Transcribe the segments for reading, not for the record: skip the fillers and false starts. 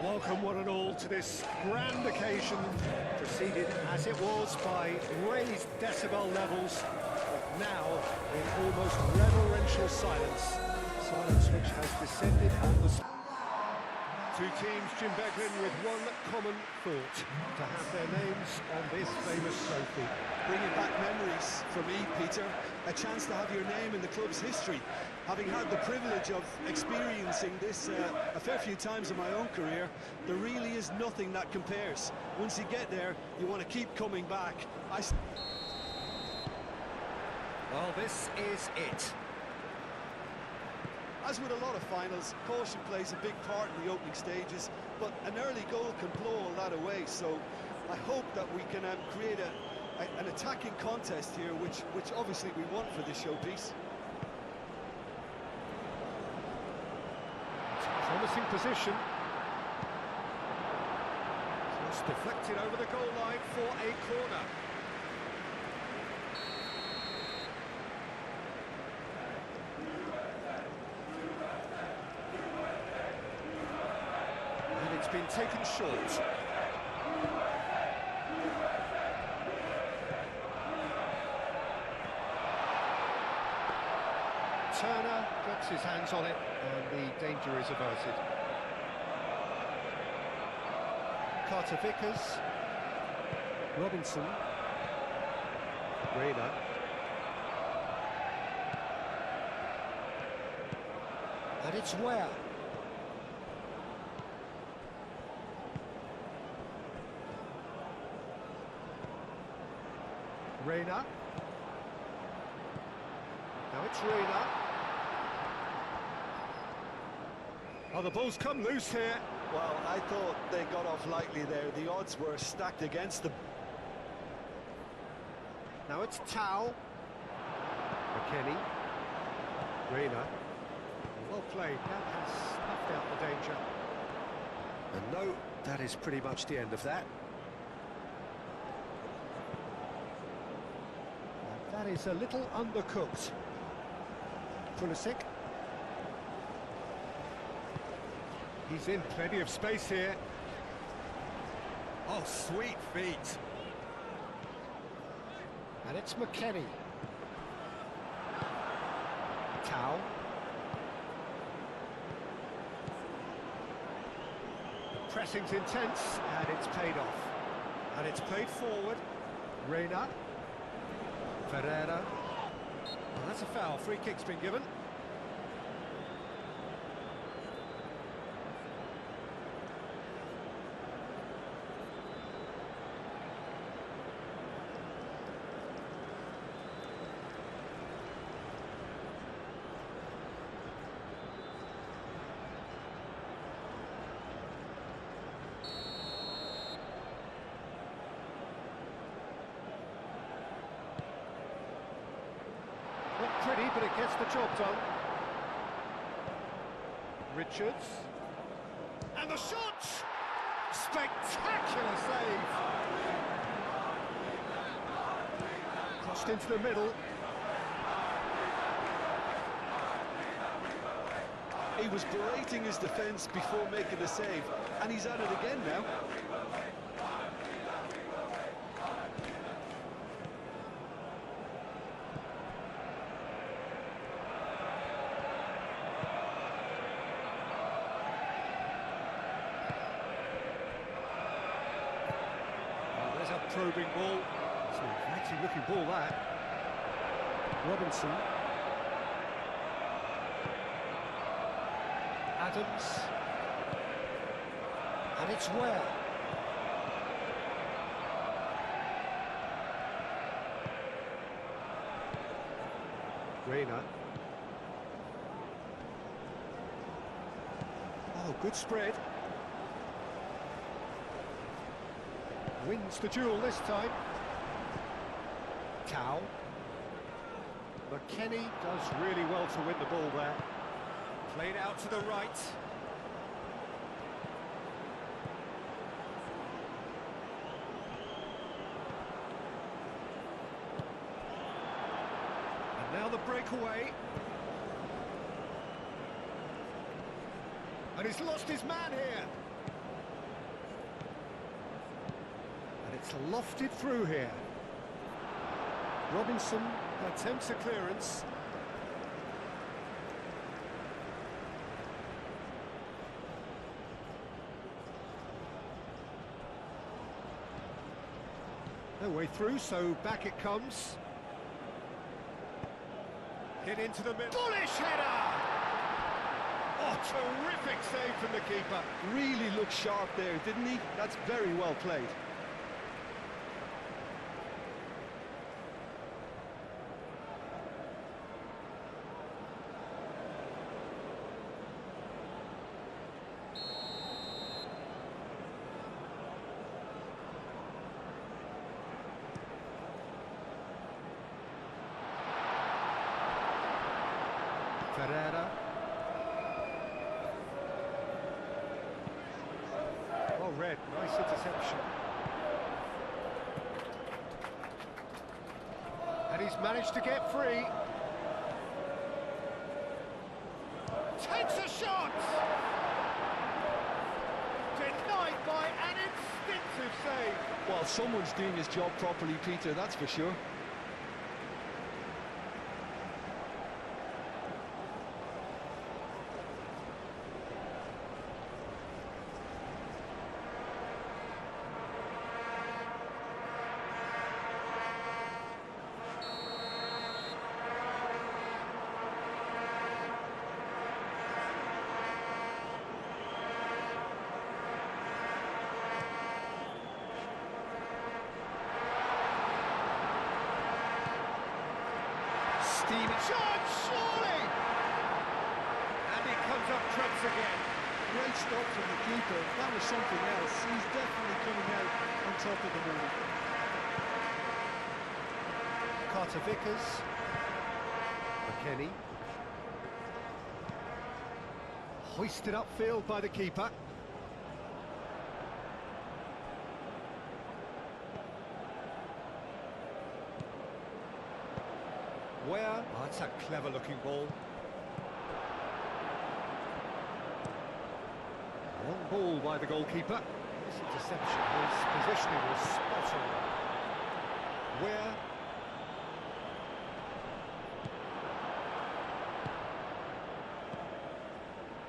Welcome one and all to this grand occasion, preceded as it was by raised decibel levels, but now in almost reverential silence. Silence which has descended on the... Two teams, Jim Beglin, with one common thought: to have their names on this famous trophy. Bringing back memories for me, Peter. A chance to have your name in the club's history. Having had the privilege of experiencing this a fair few times in my own career, there really is nothing that compares. Once you get there, you want to keep coming back. Well, this is it. As with a lot of finals, caution plays a big part in the opening stages, but an early goal can blow all that away, so I hope that we can create an attacking contest here, which obviously we want for this showpiece. Promising position. Just deflected over the goal line for a corner. And it's been taken short. Turner gets his hands on it, and the danger is averted. Carter Vickers, Robinson, Rayner, and it's Ware. Rayner. Now it's Rayner. Oh, the ball's come loose here. Well, I thought they got off lightly there. The odds were stacked against them. Now it's Tao. McKennie. Rayner. Well played. That has snuffed out the danger. And no, that is pretty much the end of that. And that is a little undercooked. Pulisic. He's in plenty of space here. Oh, sweet feet. And it's McKennie. Tao. The pressing's intense, and it's paid off. And it's played forward. Reyna. Ferreira. Well, that's a foul. Free kick's been given. Not pretty, but it gets the job done. Richards. And the shot! Spectacular save! Crossed into the middle. He was berating his defence before making the save, and he's at it again now. Probing ball. It's an exciting looking ball, that. Robinson. Adams. And it's Ware. Rayner. Oh, good spread. Wins the duel this time. Tao. McKennie does really well to win the ball there. Played out to the right. And now the breakaway. And he's lost his man here. It's lofted through here. Robinson attempts a clearance. No way through, so back it comes. Hit into the middle. Bullish header! Oh, terrific save from the keeper. Really looked sharp there, didn't he? That's very well played. Ferreira. Well read, nice interception. And he's managed to get free. Takes a shot! Denied by an instinctive save. Well, someone's doing his job properly, Peter, that's for sure. Shot, surely! And he comes up trumps again. Great stop from the keeper. That was something else. He's definitely coming out on top of the moment. Carter Vickers. McKennie. Hoisted upfield by the keeper. Where? Oh, that's a clever-looking ball. Long ball by the goalkeeper. This interception, his positioning was spot on. Where?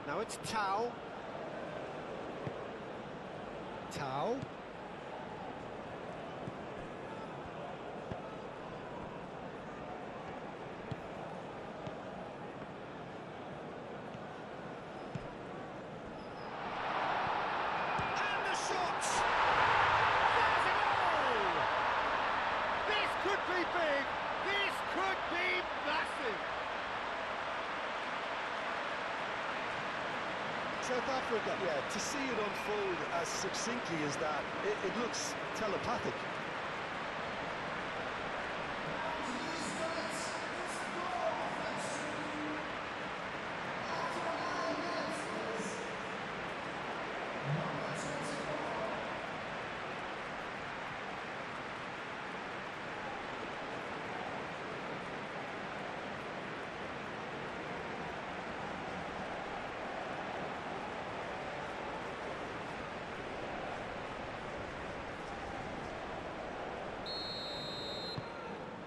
Now it's Tau. Tau. Big. This could be massive. South Africa, yeah, to see it unfold as succinctly as that, it looks telepathic.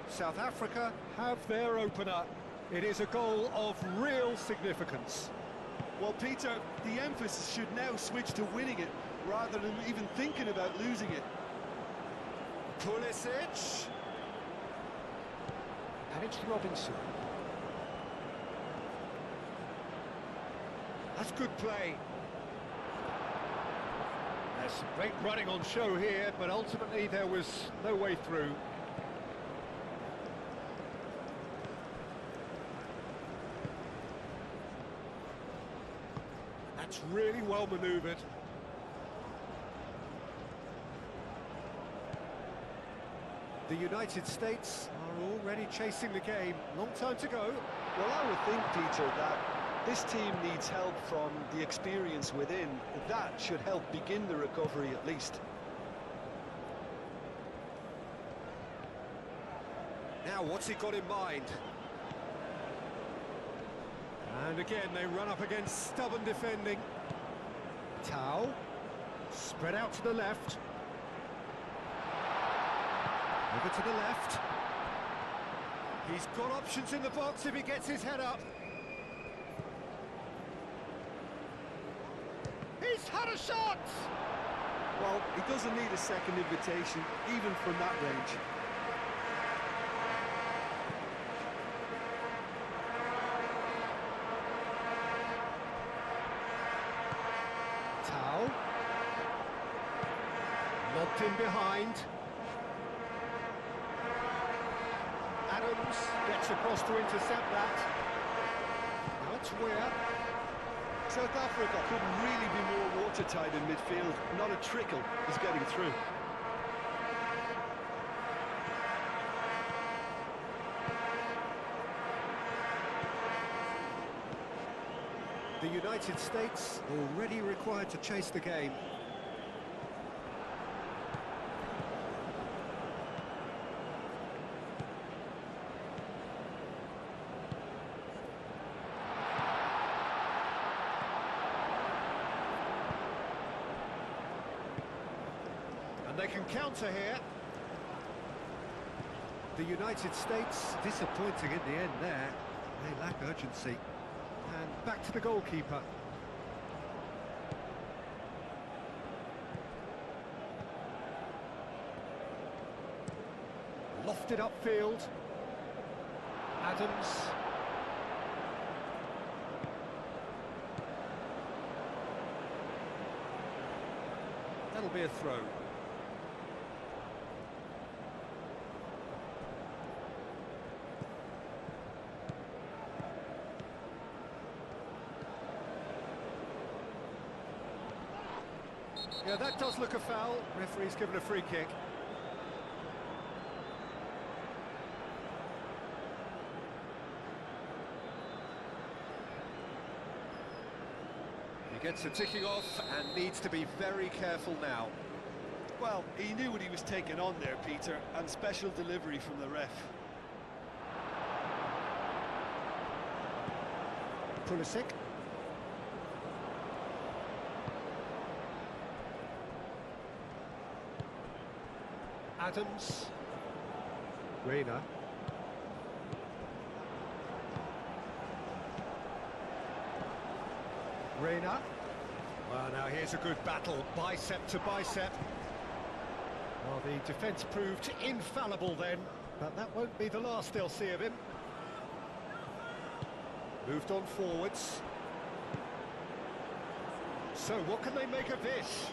South Africa have their opener. It is a goal of real significance. Well, Peter, the emphasis should now switch to winning it, rather than even thinking about losing it. Pulisic. And it's Robinson. That's good play. There's some great running on show here, but ultimately there was no way through. That's really well manoeuvred. The United States are already chasing the game. Long time to go. Well, I would think, Peter, that this team needs help from the experience within. That should help begin the recovery at least. Now, what's he got in mind? And again, they run up against stubborn defending. Tau, spread out to the left. Over to the left. He's got options in the box if he gets his head up. He's had a shot! Well, he doesn't need a second invitation, even from that range. Tao. Lobbed in behind. Adams gets across to intercept that. Now it's Weir. South Africa couldn't really be more watertight in midfield. Not a trickle is getting through. The United States already required to chase the game. And they can counter here. The United States disappointing in the end there. They lack urgency. And back to the goalkeeper. Lofted upfield. Adams. That'll be a throw. Yeah, that does look a foul. Referee's given a free kick. He gets the ticking off and needs to be very careful now. Well, he knew what he was taking on there, Peter, and special delivery from the ref. Pulisic. Adams. Reina. Reina. Well, now here's a good battle, bicep to bicep. Well, the defence proved infallible then, but that won't be the last they'll see of him. Moved on forwards. So, what can they make of this?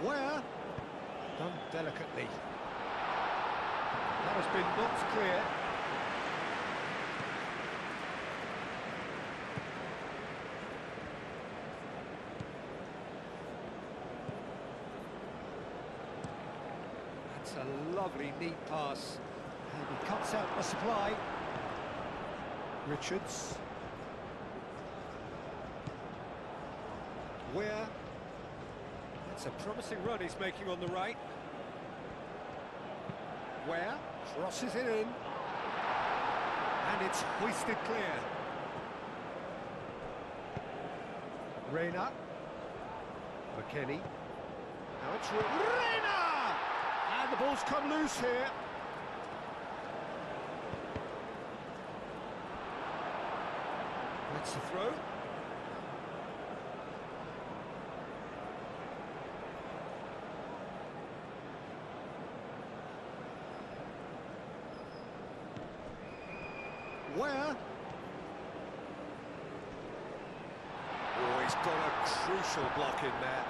Where? Done delicately. That has been knocked clear. That's a lovely, neat pass. And he cuts out the supply. Richards. Weir. That's a promising run he's making on the right. Where crosses it in, and it's hoisted clear. Reina. McKennie. Now it's Reina! And the ball's come loose here. That's the throw. Where? Oh, he's got a crucial block in there.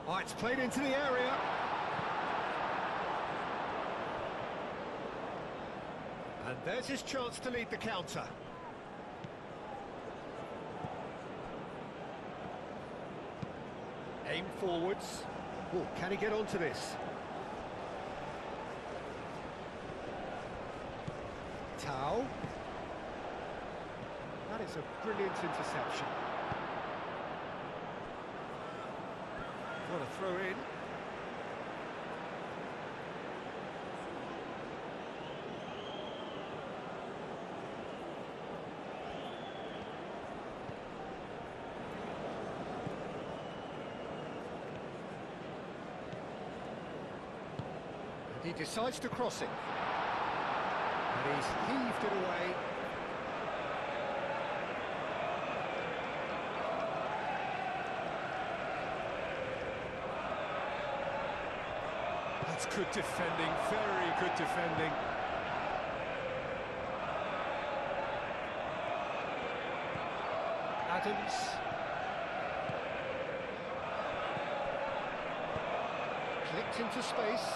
Oh, it's played into the area. And there's his chance to lead the counter. Aim forwards. Oh, can he get onto this? Tao. That is a brilliant interception. What a throw in. He decides to cross it. And he's heaved it away. That's good defending, very good defending. Adams. Clicked into space.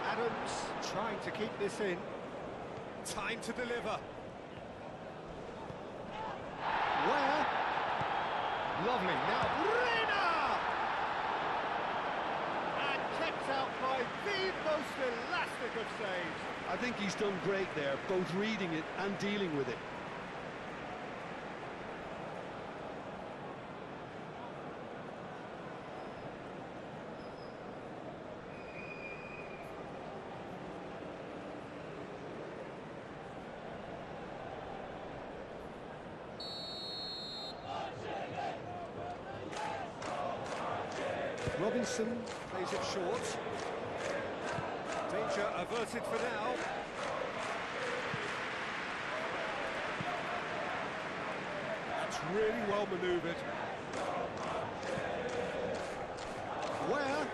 Adams trying to keep this in. Time to deliver. Where? Lovely. Now, Reina! And kept out by the most elastic of saves. I think he's done great there, both reading it and dealing with it. Robinson plays it short. Danger averted for now. That's really well manoeuvred. Where?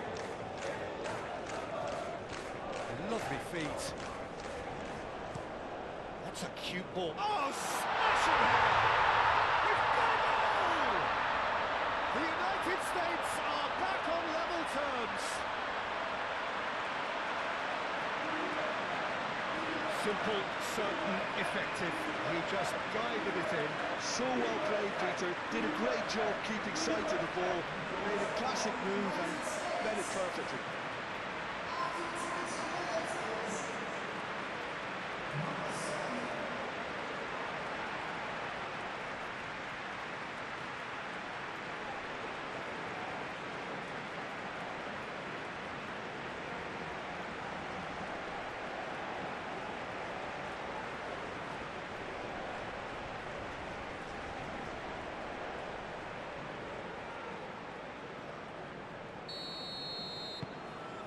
Lovely feet. That's a cute ball. Oh, smashing header! We've got a goal! The United States are back on level terms. Simple, certain, effective. He just guided it in. So well played, Peter. Did a great job keeping sight of the ball. Made a classic move and read it perfectly.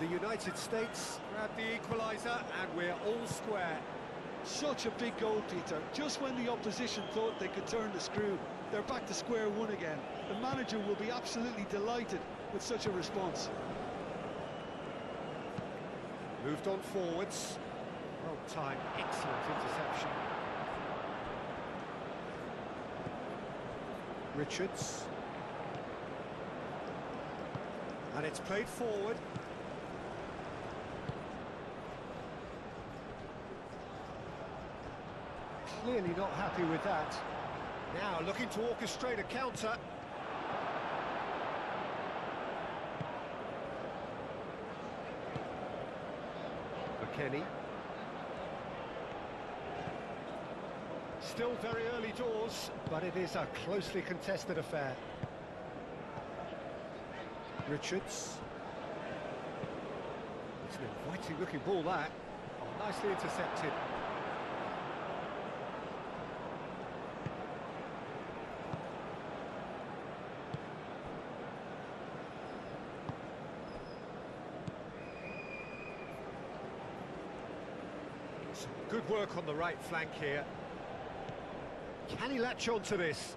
The United States grab the equaliser and we're all square. Such a big goal, Peter. Just when the opposition thought they could turn the screw, they're back to square one again. The manager will be absolutely delighted with such a response. Moved on forwards. Well timed, excellent interception. Richards. And it's played forward. Clearly not happy with that. Now looking to orchestrate a counter. McKennie. Still very early doors, but it is a closely contested affair. Richards. It's an inviting looking ball, that. Oh, nicely intercepted. Some good work on the right flank here. Can he latch on to this?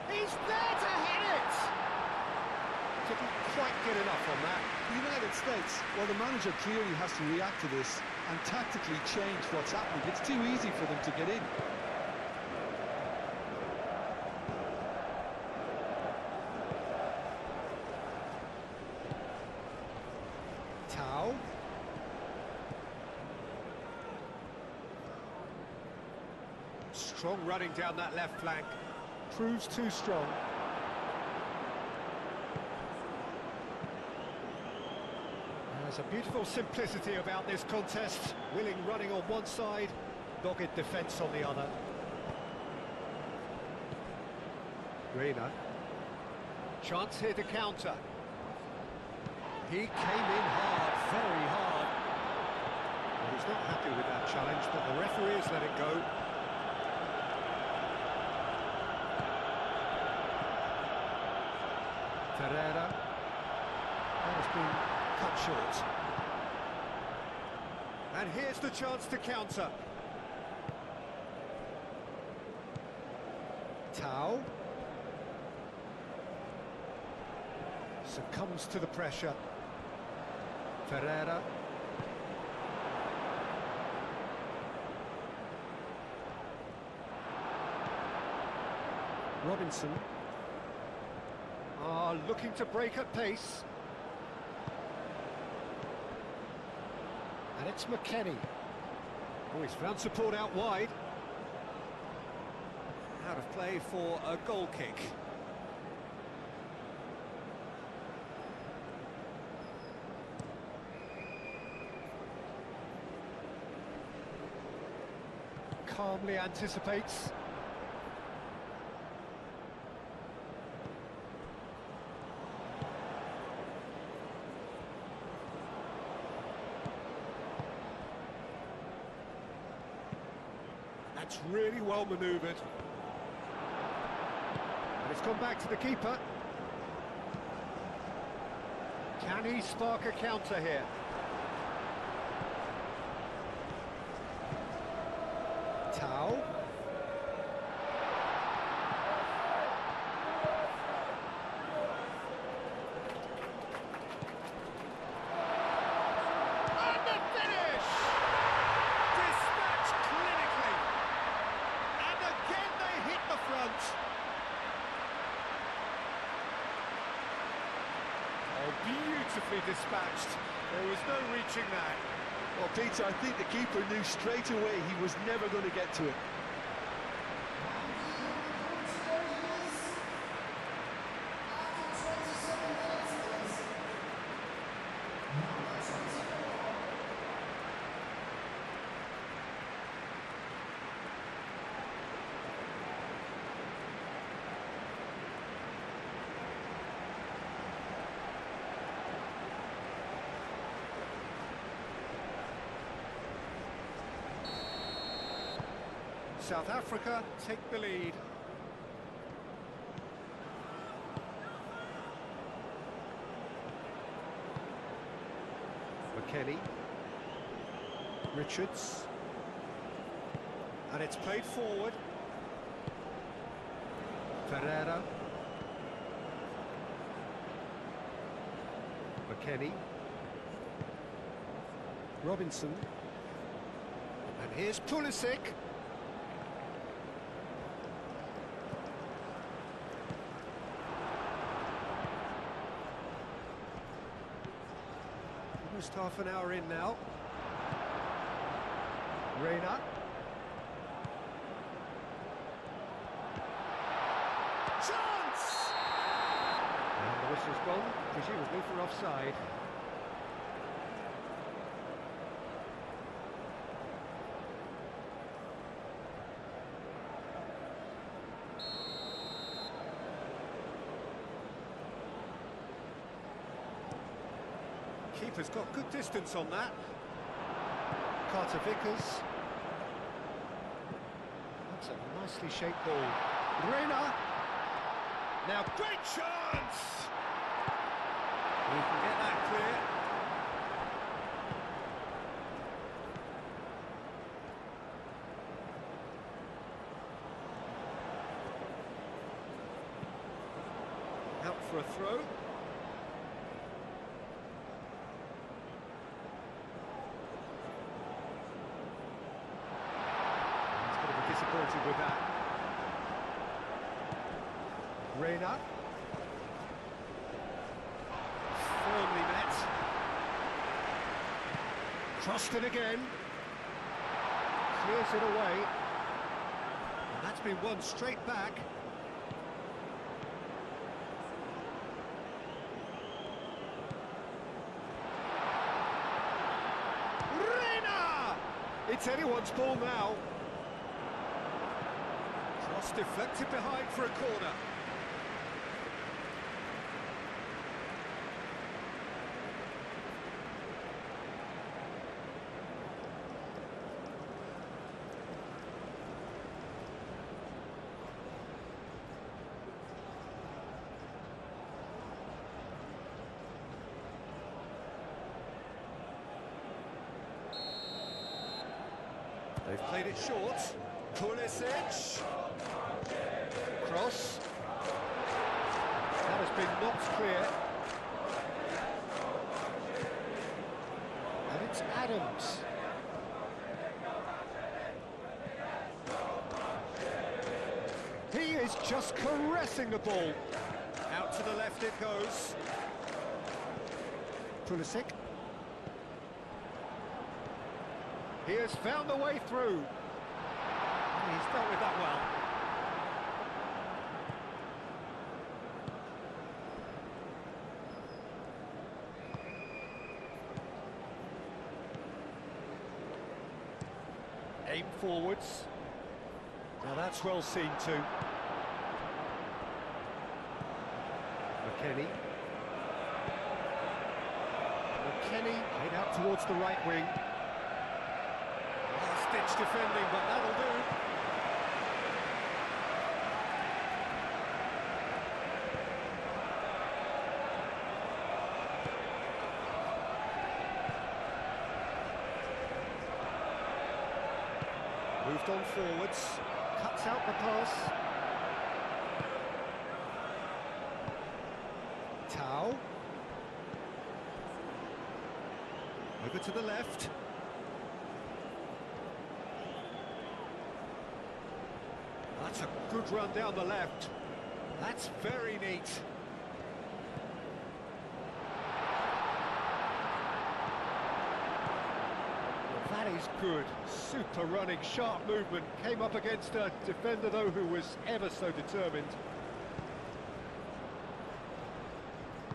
He's there to hit it! Didn't quite get enough on that. The United States, well, the manager clearly has to react to this and tactically change what's happening. It's too easy for them to get in. Tau. Strong running down that left flank. Proves too strong. There's a beautiful simplicity about this contest. Willing running on one side, dogged defence on the other. Reina. Chance here to counter. He came in hard, very hard. Well, he's not happy with that challenge, but the referee has let it go. Ferreira. That has been cut short. And here's the chance to counter. Tau succumbs to the pressure. Ferreira. Robinson. Looking to break at pace. And it's McKennie. Oh, he's found support out wide. Out of play for a goal kick. Calmly anticipates. That's really well manoeuvred. And it's gone back to the keeper. Can he spark a counter here? Tau. And the finish! Dispatched clinically. And again they hit the front. Oh, beautifully dispatched. There was no reaching that. Well, Peter, I think the keeper knew straight away he was never going to get to it. South Africa take the lead. McKennie. Richards. And it's played forward. Ferreira. McKennie. Robinson. And here's Pulisic. Almost half an hour in now. Reina. Chance! And the whistle's gone, presumably for offside. Keeper's got good distance on that. Carter Vickers. That's a nicely shaped ball. Reina. Now, great chance! We can get that clear. Out for a throw. Disappointed with that. Reina. Firmly met. Crossed it again. Clears it away. And that's been won straight back. Reina! It's anyone's ball now. Cross deflected behind for a corner. They've played it short. Pulisic. Cross. That has been knocked clear. And it's Adams. He is just caressing the ball. Out to the left it goes. Pulisic. He has found the way through. And he's dealt with that well. Aim forwards. Now that's well seen too. McKennie. McKennie played out towards the right wing. Last-ditch defending, but that'll do. Moved on forwards, cuts out the pass. Tau. Over to the left. That's a good run down the left. That's very neat. That is good. Super running, sharp movement. Came up against a defender, though, who was ever so determined.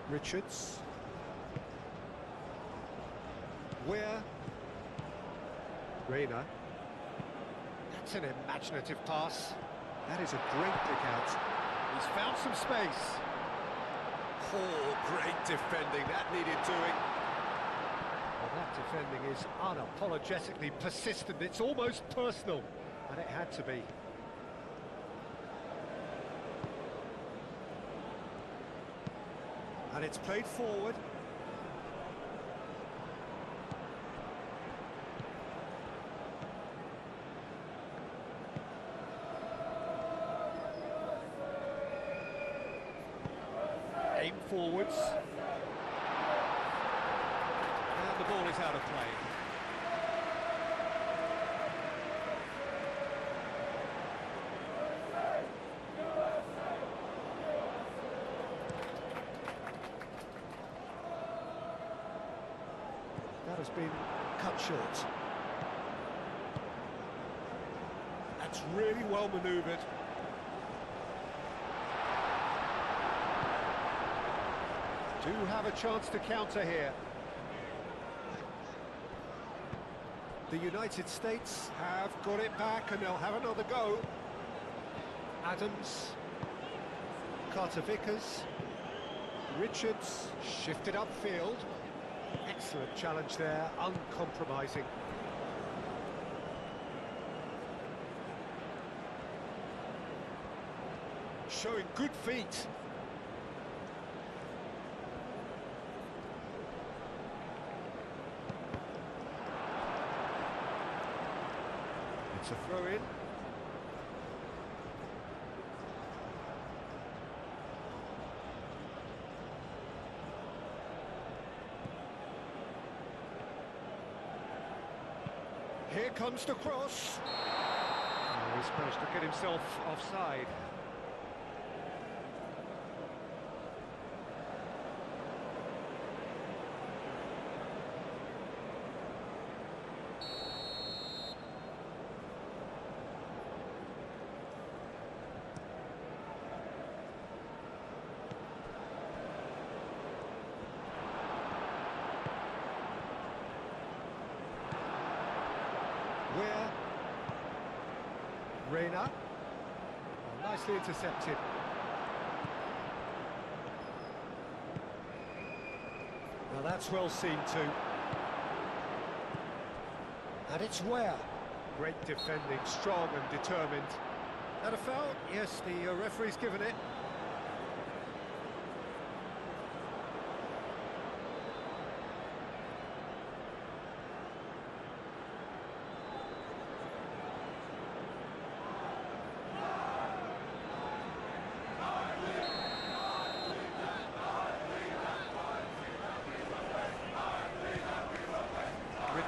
Richards. Where? Reina. That's an imaginative pass. That is a great pick out. He's found some space. Oh, great defending. That needed doing. Well, that defending is unapologetically persistent. It's almost personal, and it had to be. And it's played forward. Aim forwards. And the ball is out of play. That has been cut short. That's really well manoeuvred. Do have a chance to counter here. The United States have got it back and they'll have another go. Adams. Carter Vickers. Richards shifted upfield. Excellent challenge there, uncompromising. Showing good feet. It's a throw-in. Here comes the cross. Oh, he's managed to get himself offside. Where? Reina. Oh, nicely intercepted. Now that's well seen too. And it's Where? Great defending, strong and determined. That a foul? Yes, the referee's given it.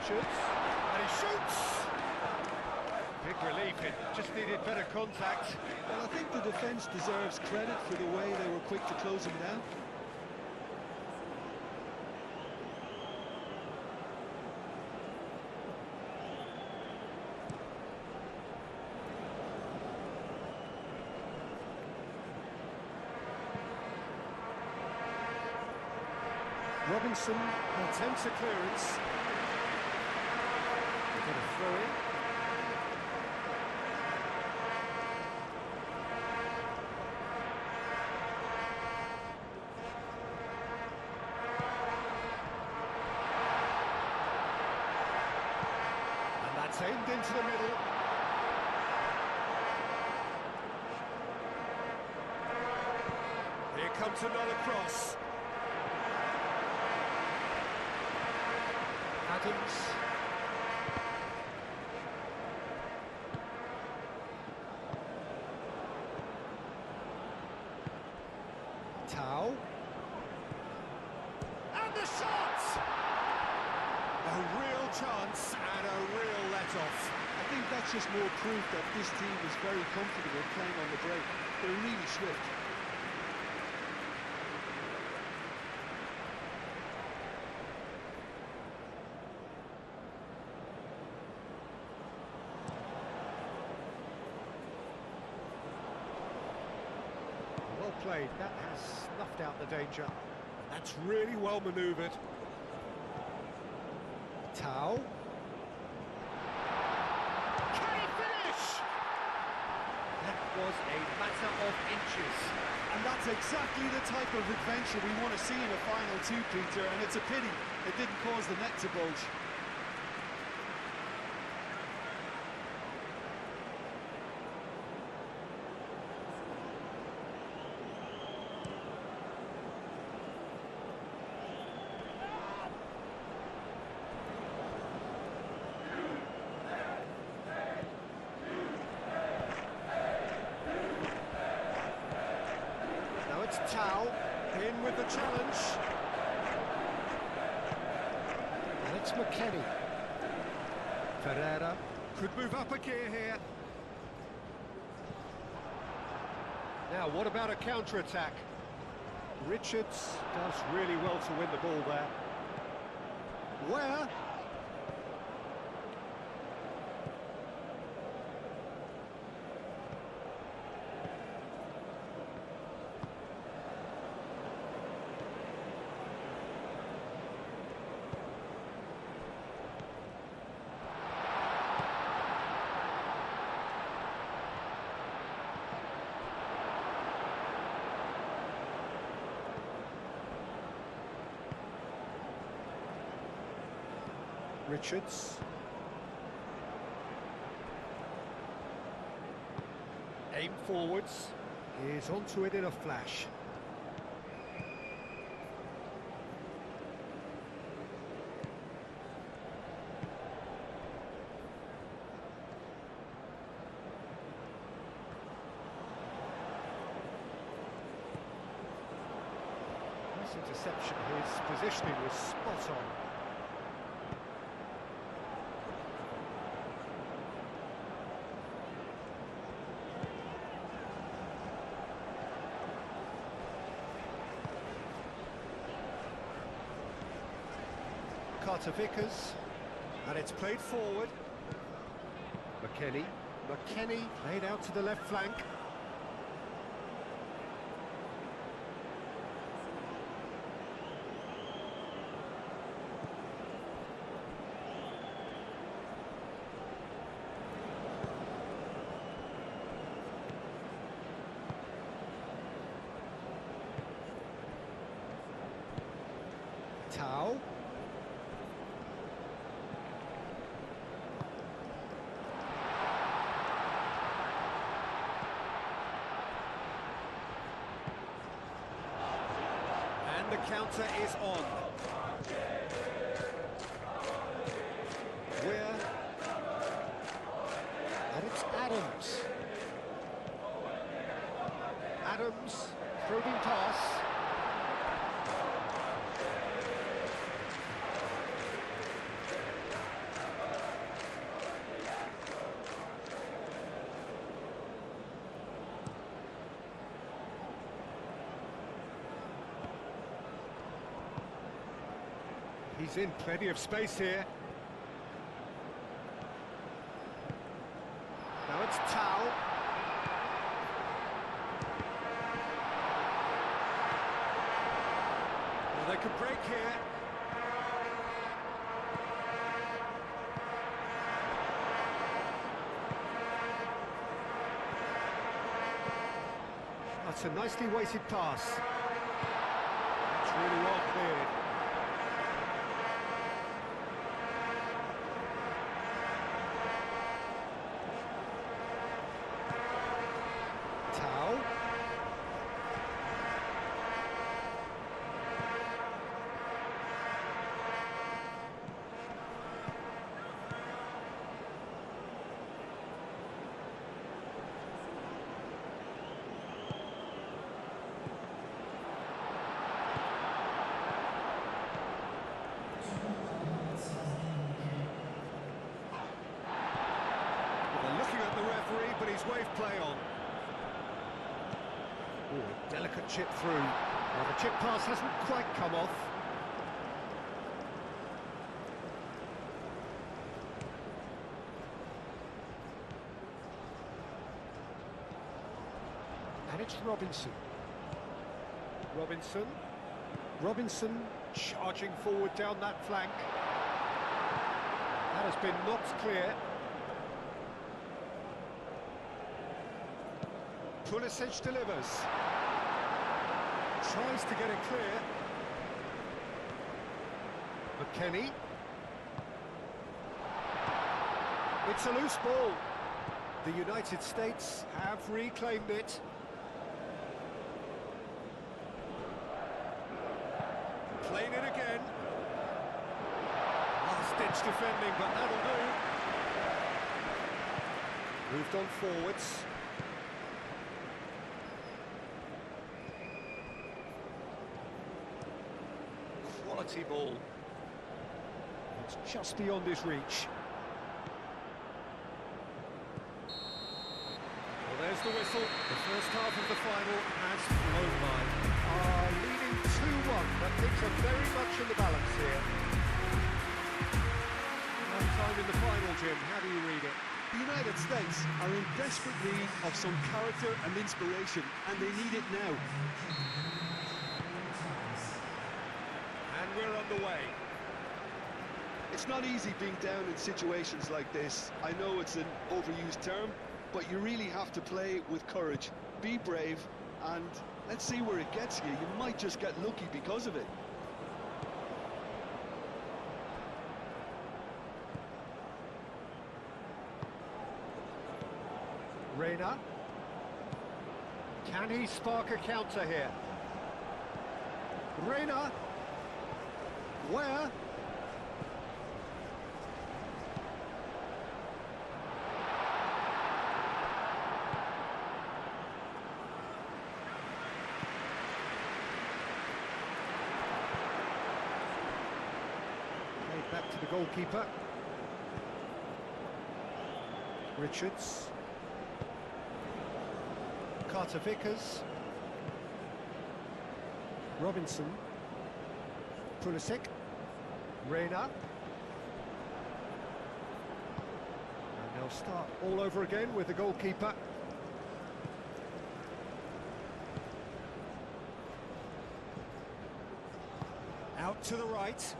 Richards, and he shoots! Big relief, it just needed better contact. Well, I think the defence deserves credit for the way they were quick to close him down. Robinson attempts a clearance. They're going to throw in. And that's aimed into the middle. Here comes another cross. Adams. Tau. And the shot! A real chance and a real let-off. I think that's just more proof that this team is very comfortable playing on the break. They're really swift. Well played, that has snuffed out the danger. And that's really well manoeuvred. Tau. Can he finish? That was a matter of inches. And that's exactly the type of adventure we want to see in a final two, Peter, and it's a pity it didn't cause the net to bulge. It's Tau, in with the challenge. And it's McKennie. Ferreira could move up a gear here. Now, what about a counter-attack? Richards does really well to win the ball there. Where? Richards. Aim forwards. He's onto it in a flash. Nice interception. His positioning was spot on. Carter Vickers, and it's played forward. McKennie played out to the left flank. Tau. And the counter is on. Where? And it's Adams. Adams, probing pass. He's in plenty of space here. Now it's Tau. Well, they could break here. That's a nicely weighted pass. It's really well cleared. Tau. They're looking at the referee, but he's waved play on. Oh, a delicate chip through. Well, the chip pass hasn't quite come off. And it's Robinson. Robinson charging forward down that flank. That has been knocked clear. Pulisic delivers. Tries to get it clear. McKennie. It's a loose ball. The United States have reclaimed it. Playing it again. Last-ditch defending, but that'll do. Moved on forwards. Quality ball. It's just beyond his reach. Well, there's the whistle. The first half of the final has flown by. Leading 2-1, but things are very much in the balance here. One time in the final, Jim. How do you read it? The United States are in desperate need of some character and inspiration, and they need it now. And we're underway. It's not easy being down in situations like this. I know it's an overused term, but you really have to play with courage. Be brave, and let's see where it gets you. You might just get lucky because of it. Reina. Can he spark a counter here? Reina. Where? Played back to the goalkeeper. Richards. Carter Vickers. Robinson. Pulisic. Reina. And they'll start all over again with the goalkeeper. Out to the right.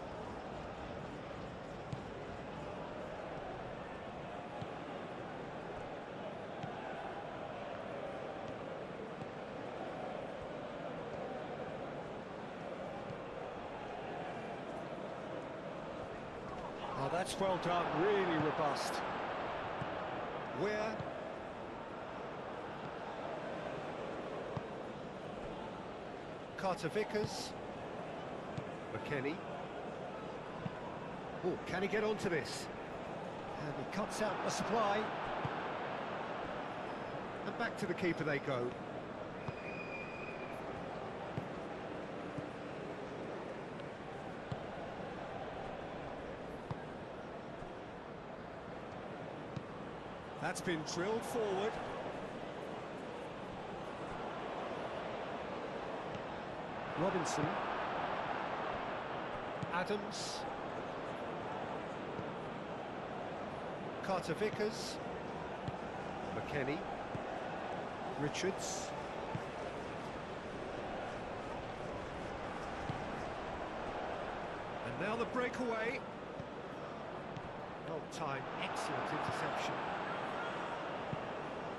Oh, that's well done, really robust. Where? Carter Vickers. McKennie. Oh, can he get onto this? And he cuts out the supply. And back to the keeper they go. That's been drilled forward. Robinson. Adams. Carter Vickers. McKennie. Richards. And now the breakaway. Well timed, excellent interception.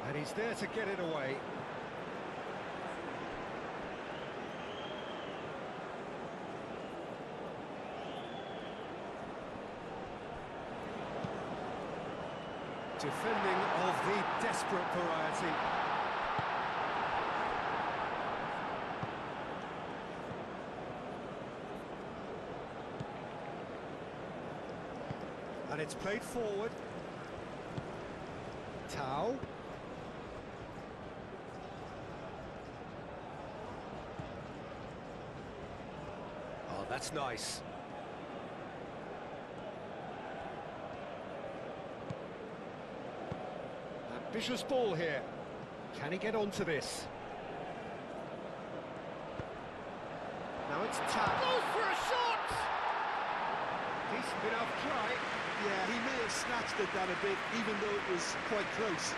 And he's there to get it away. Defending of the desperate variety. And it's played forward. Tau. Oh, that's nice. Ambitious ball here. Can he get onto this? Now it's Tau. Goes for a shot! Decent enough try. Yeah, he may have snatched at that a bit, even though it was quite close.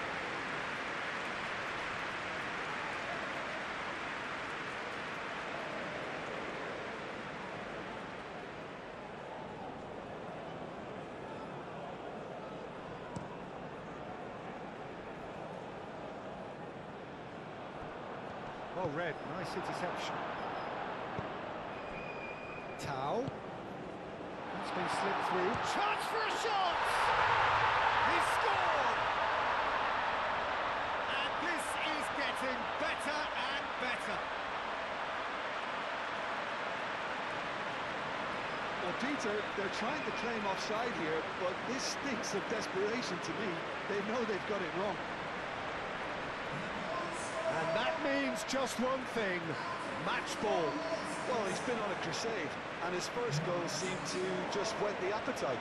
Well read, nice interception. Tau. That's been slipped through. Chance for a shot! He scored! And this is getting better and better. Well, Peter, they're trying to claim offside here, but this stinks of desperation to me. They know they've got it wrong. And that means just one thing, match ball. Well, he's been on a crusade, and his first goal seemed to just whet the appetite.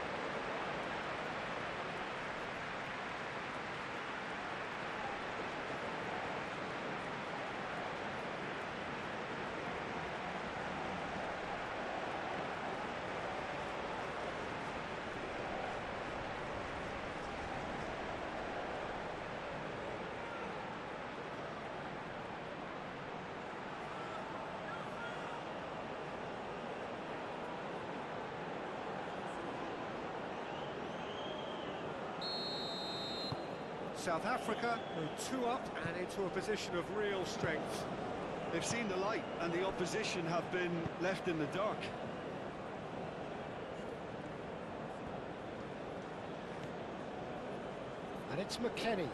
South Africa go 2 up and into a position of real strength. They've seen the light, and the opposition have been left in the dark. And it's McKennie.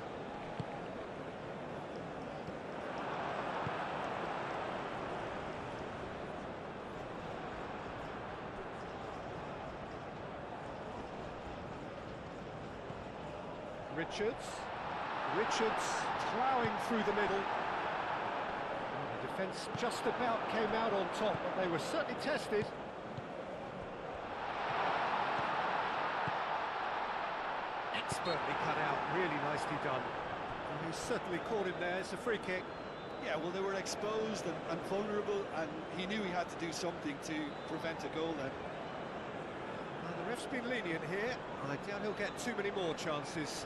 Richards ploughing through the middle. Well, the defence just about came out on top, but they were certainly tested. Expertly cut out, really nicely done. And he certainly caught him there. It's a free kick. Yeah, well, they were exposed and vulnerable, and he knew he had to do something to prevent a goal then. Well, the ref's been lenient here. I doubt he'll get too many more chances.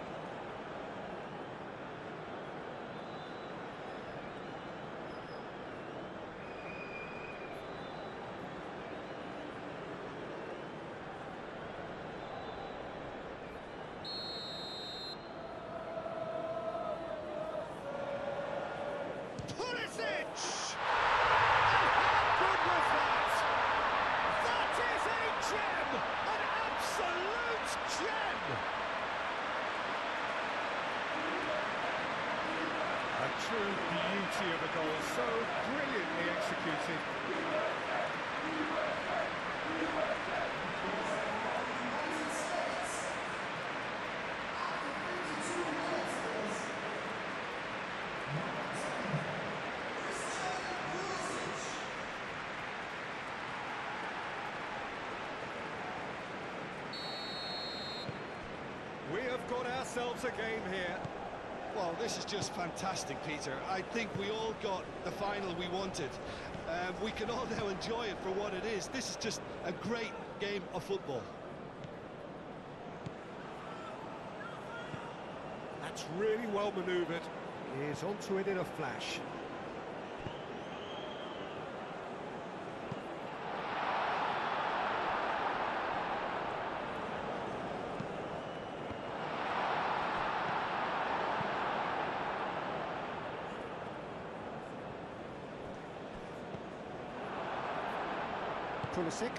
True beauty of a goal, so brilliantly executed. We have got ourselves a game here. Well, this is just fantastic, Peter. I think we all got the final we wanted. We can all now enjoy it for what it is. This is just a great game of football. That's really well manoeuvred. He's onto it in a flash. Pulisic.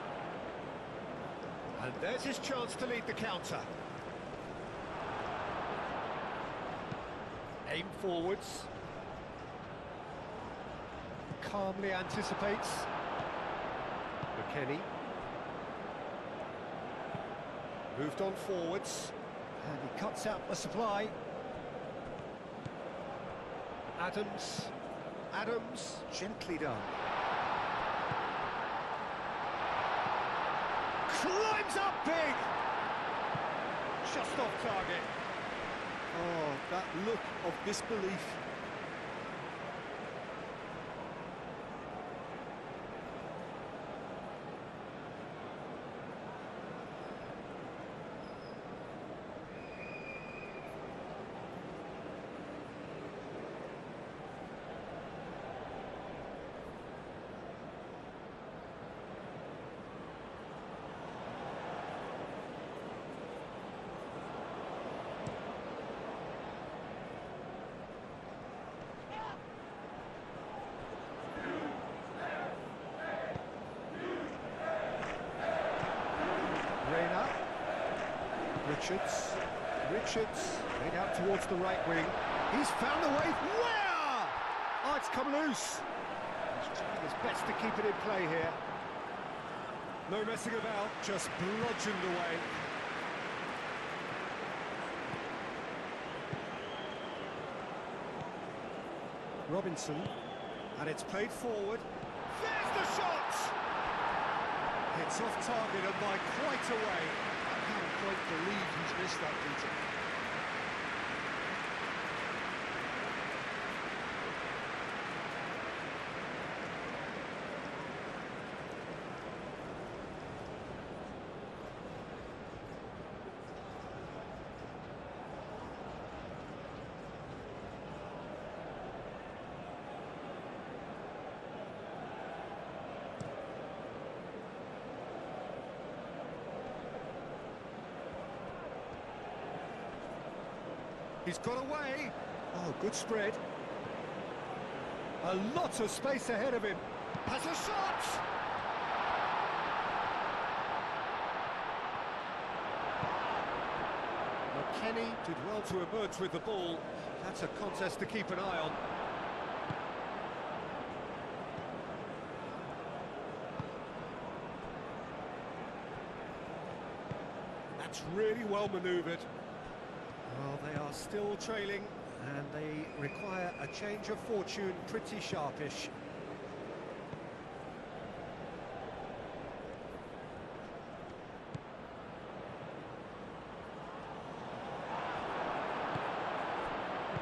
And there's his chance to lead the counter. Aim forwards. Calmly anticipates. McKennie. Moved on forwards. And he cuts out the supply. Adams. Adams, gently done. Climbs up big! Just off target. Oh, that look of disbelief. Richards, made out towards the right wing. He's found the way. Where? Oh, it's come loose. He's trying his best to keep it in play here. No messing about, just bludgeoned away. Robinson, and it's played forward. There's the shot! It's off target and by quite a way. I can't quite believe he's missed that, Peter. He's got away. Oh, good spread. A lot of space ahead of him. Has a shot! McKennie did well to emerge with the ball. That's a contest to keep an eye on. That's really well manoeuvred. Well, they are still trailing, and they require a change of fortune pretty sharpish.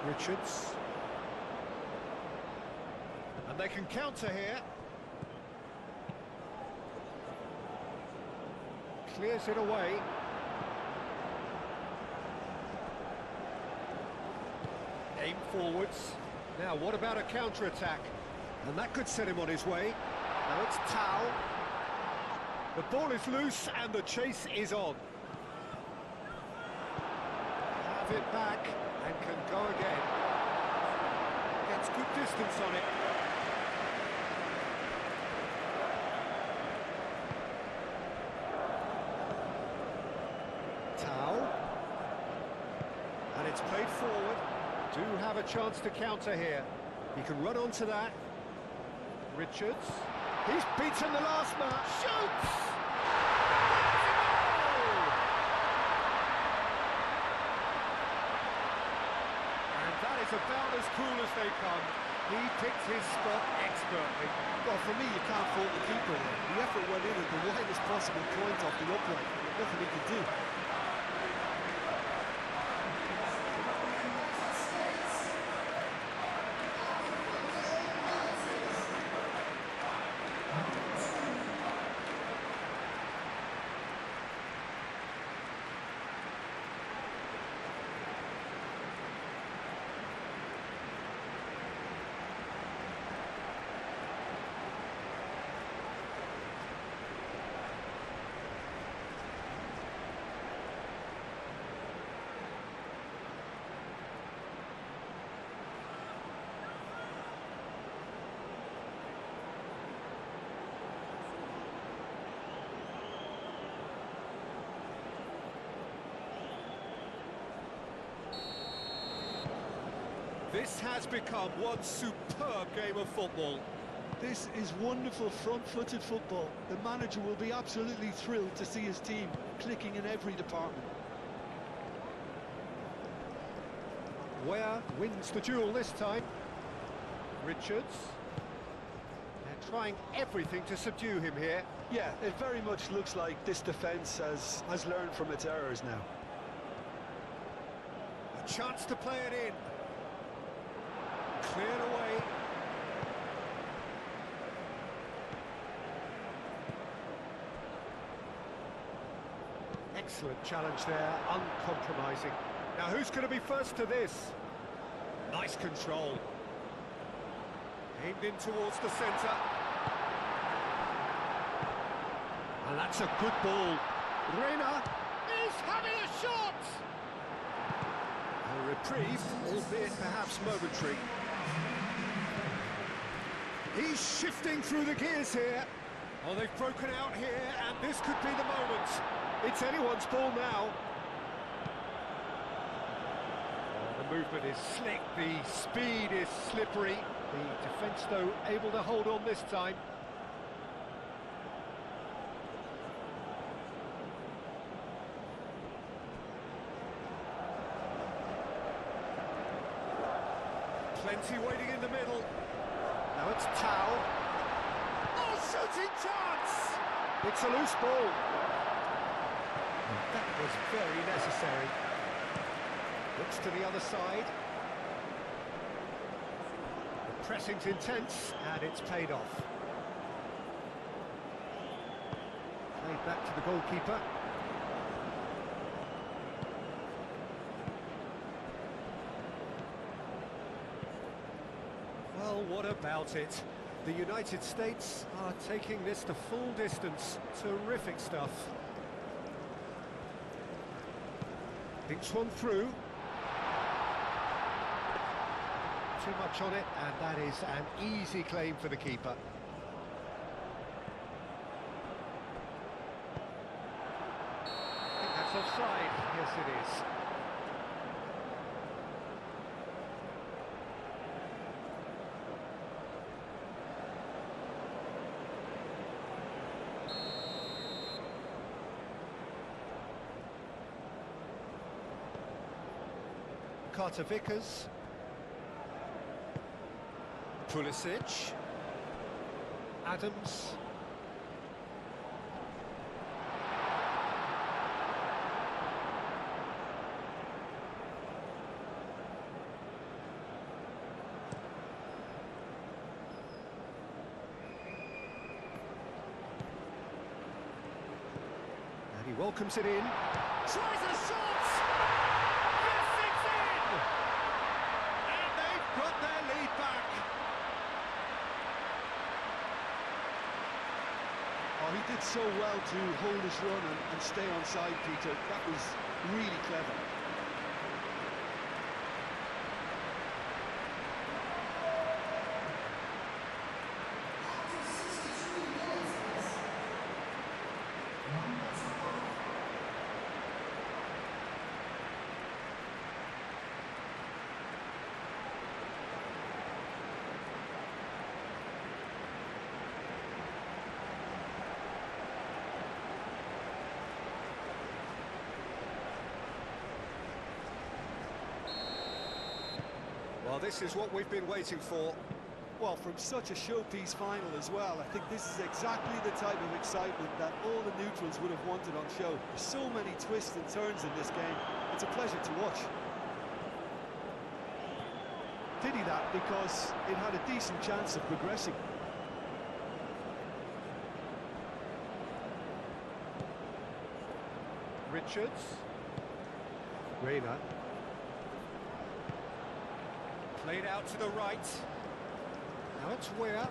Richards. And they can counter here. Clears it away. Aim forwards. Now, what about a counter-attack? And that could set him on his way. Now it's Tau. The ball is loose and the chase is on. Have it back and can go again. Gets good distance on it. Tau. And it's played forward. Do have a chance to counter here. He can run onto that. Richards. He's beaten the last man. Shoots! And that is about as cool as they come. He picked his spot expertly. Well, for me, you can't fault the keeper there. The effort went in at the widest possible point off the upright. Nothing he could do. This has become one superb game of football. This is wonderful front-footed football. The manager will be absolutely thrilled to see his team clicking in every department. Ware wins the duel this time. Richards. They're trying everything to subdue him here. Yeah, it very much looks like this defence has learned from its errors now. A chance to play it in. Cleared away. Excellent challenge there, uncompromising. Now who's going to be first to this? Nice control. Aimed in towards the centre. And that's a good ball. Reina is having a shot! A reprieve, albeit perhaps momentary. He's shifting through the gears here. Oh, they've broken out here, and this could be the moment. It's anyone's ball now. Oh, the movement is slick, the speed is slippery. The defence, though, able to hold on this time. Plenty waiting in the middle. Now it's Tao. Oh, shooting chance! It's a loose ball. That was very necessary. Looks to the other side. The pressing's intense, and it's paid off. Played back to the goalkeeper. Well, what about it? The United States are taking this the full distance. Terrific stuff. Thinks one through. Too much on it, and that is an easy claim for the keeper. I think that's offside. Yes, it is. Carter Vickers. Pulisic. Adams. And he welcomes it in. Tries a shot! Got their lead back. Oh, he did so well to hold his run and stay on side, Peter. That was really clever. Well, this is what we've been waiting for. Well, from such a showpiece final as well, I think this is exactly the type of excitement that all the neutrals would have wanted on show. There's so many twists and turns in this game. It's a pleasure to watch. Pity that, because it had a decent chance of progressing. Richards. Reina. Played out to the right. Now it's Ware.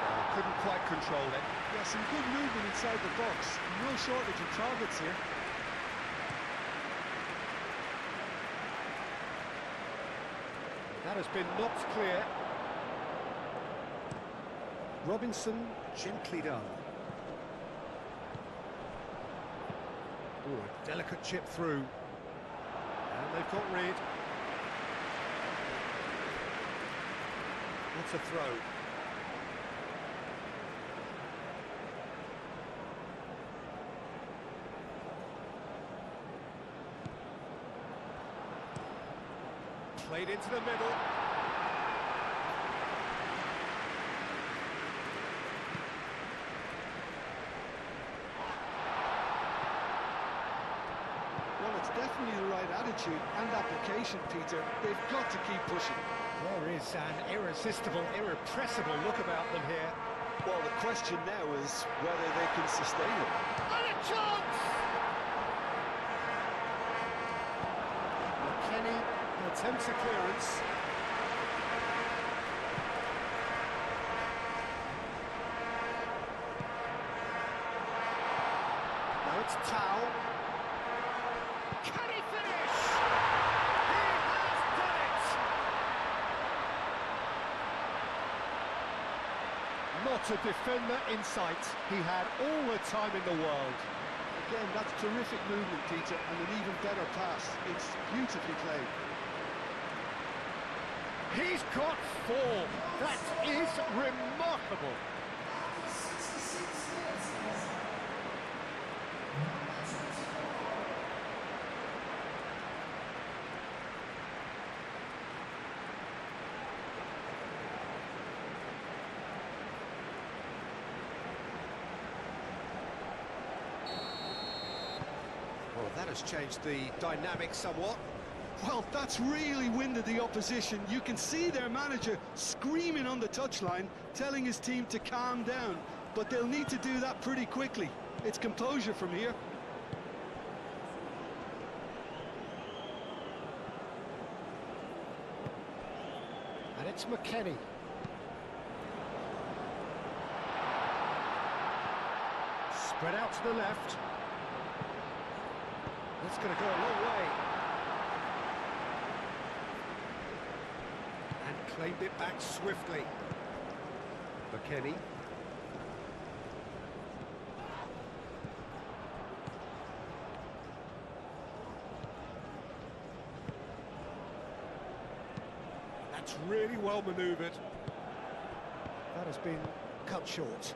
Oh, couldn't quite control it. Yeah, some good movement inside the box. No shortage of targets here. That has been knocked clear. Robinson, gently done. Ooh, a delicate chip through. And they've got rid. What's a throw? Played into the middle. Well, it's definitely the right attitude and application, Peter. They've got to keep pushing. There is an irresistible, irrepressible look about them here. Well, the question now is whether they can sustain it. And a chance! McKennie attempts a clearance. Now it's Tao. Can he finish? He has done it! Not a defender in sight. He had all the time in the world. Again, that's terrific movement, Peter, and an even better pass. It's beautifully played. He's got 4. That is remarkable. Well, that has changed the dynamic somewhat. Well, that's really winded the opposition. You can see their manager screaming on the touchline, telling his team to calm down. But they'll need to do that pretty quickly. It's composure from here. And it's McKennie. Spread out to the left. That's going to go a long way. And claimed it back swiftly. McKennie. That's really well manoeuvred. That has been cut short.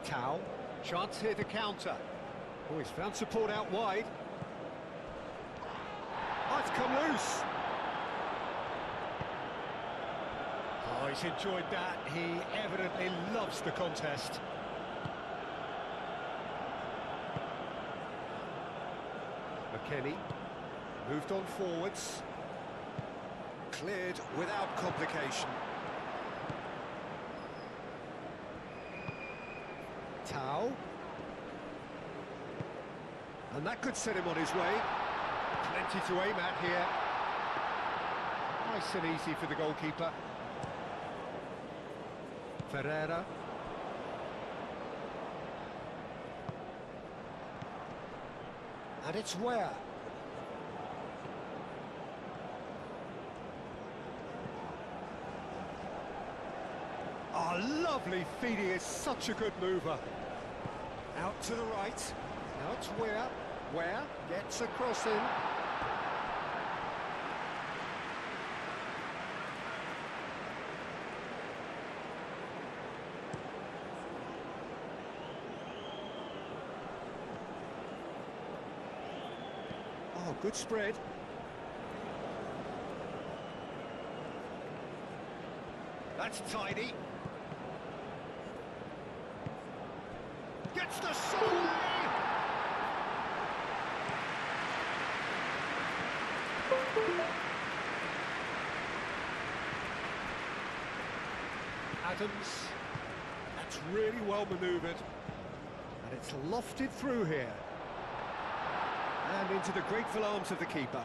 Tao. Chance here to counter. Oh, he's found support out wide. Oh, it's come loose. Oh, he's enjoyed that. He evidently loves the contest. McKennie moved on forwards. Cleared without complication. Tao. And that could set him on his way. Plenty to aim at here. Nice and easy for the goalkeeper. Ferreira. And it's Ware. Oh, lovely feed. He is such a good mover. Out to the right. Now it's Ware. Ware gets a cross in. Oh, good spread. That's tidy. Gets the shot! Adams. That's really well manoeuvred. And it's lofted through here. And into the grateful arms of the keeper.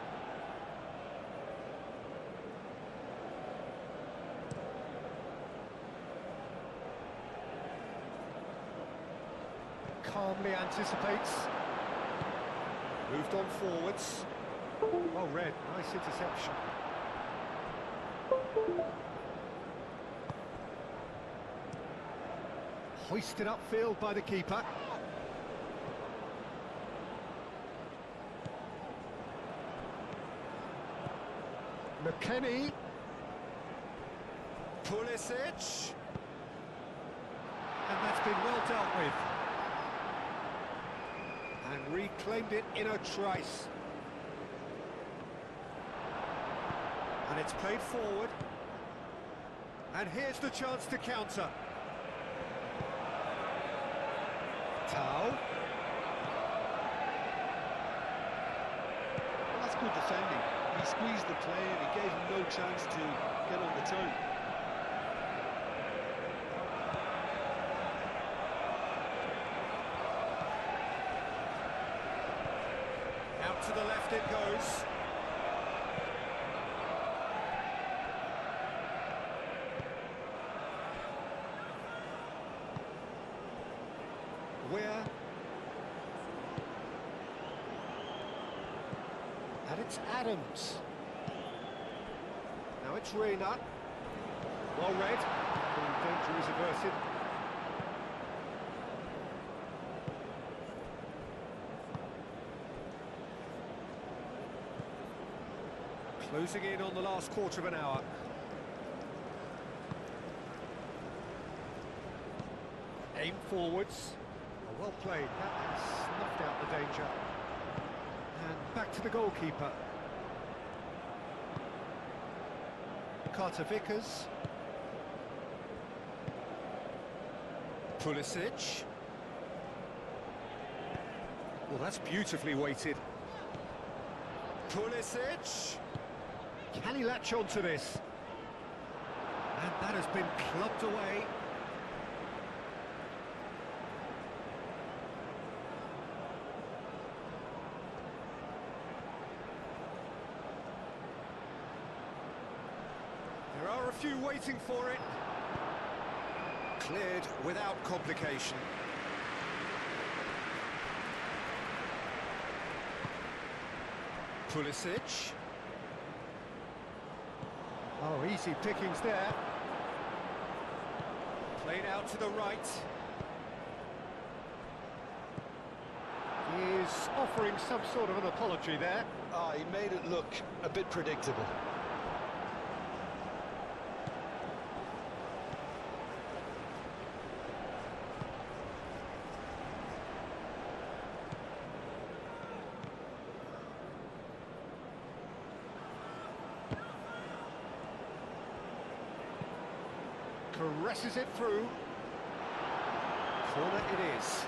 Calmly anticipates. Moved on forwards. Well read, nice interception. Hoisted upfield by the keeper. McKennie. Pulisic. And that's been well dealt with. And reclaimed it in a trice. And it's played forward. And here's the chance to counter. Tau. Well, that's good defending. He squeezed the play and he gave him no chance to get on the turn. Out to the left it goes. Where? And it's Adams. Now it's Reina. Well read. Danger is averted. Closing in on the last quarter of an hour. Aim forwards. Oh, well played. That has snuffed out the danger. And back to the goalkeeper. Carter Vickers. Pulisic. Well, that's beautifully weighted. Pulisic. Can he latch on to this? And that has been clubbed away. There are a few waiting for it. Cleared without complication. Pulisic. Oh, easy pickings there. Played out to the right. He is offering some sort of an apology there. He made it look a bit predictable. Caresses it through. Corner it is.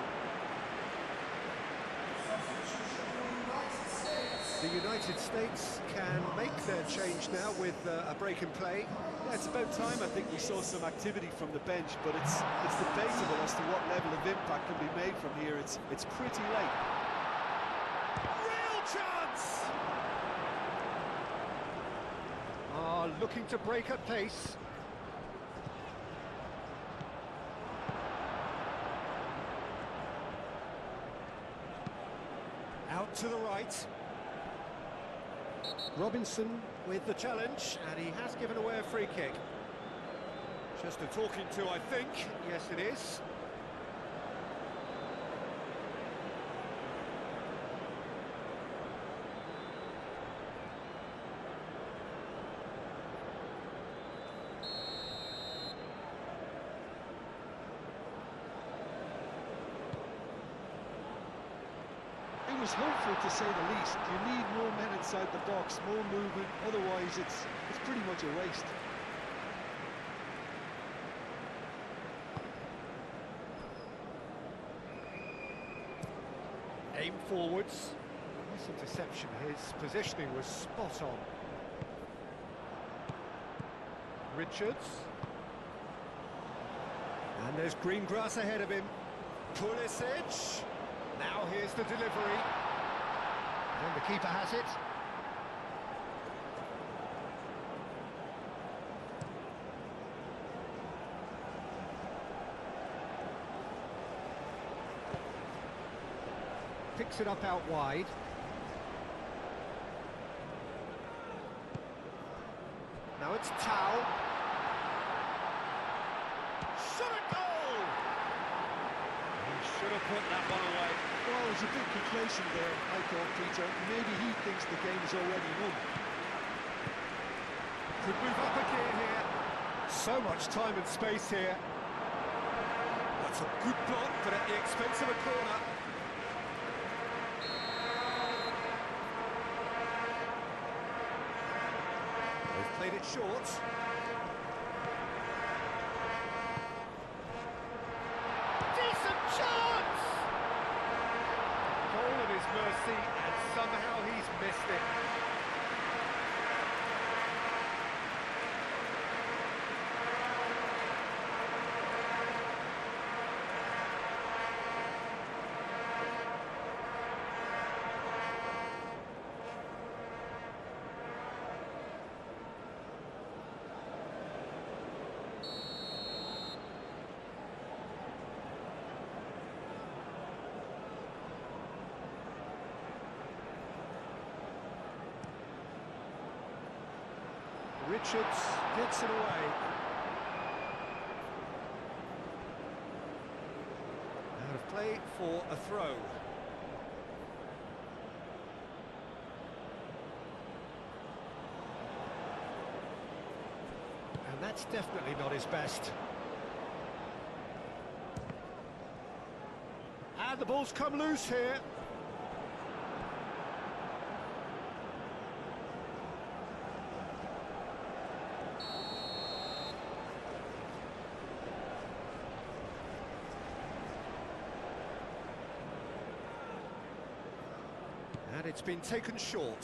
The United States can make their change now with a break in play. Yeah, it's about time. I think we saw some activity from the bench, but it's debatable as to what level of impact can be made from here. It's pretty late. Real chance! Looking to break at pace. Out to the right. Robinson with the challenge, and he has given away a free kick. Just a talking to, I think. Yes, it is. It was hopeful, to say the least. You need more men inside the box, more movement, otherwise it's pretty much a waste. Aim forwards. Nice interception. His positioning was spot on. Richards. And there's green grass ahead of him. Pulisic. Now here's the delivery. And the keeper has it. Picks it up out wide. Now it's Tau. Shot a goal! He should have put that one away. Well, there's a big conflation there, I thought, Peter. Maybe he thinks the game is already won. Could move up a gear here. So much time and space here. That's a good block, but at the expense of a corner. They've played it short. Decent chance! Goal at his mercy, and somehow he's missed it. Richards gets it away. Out of play for a throw. And that's definitely not his best. And the ball's come loose here. And it's been taken short.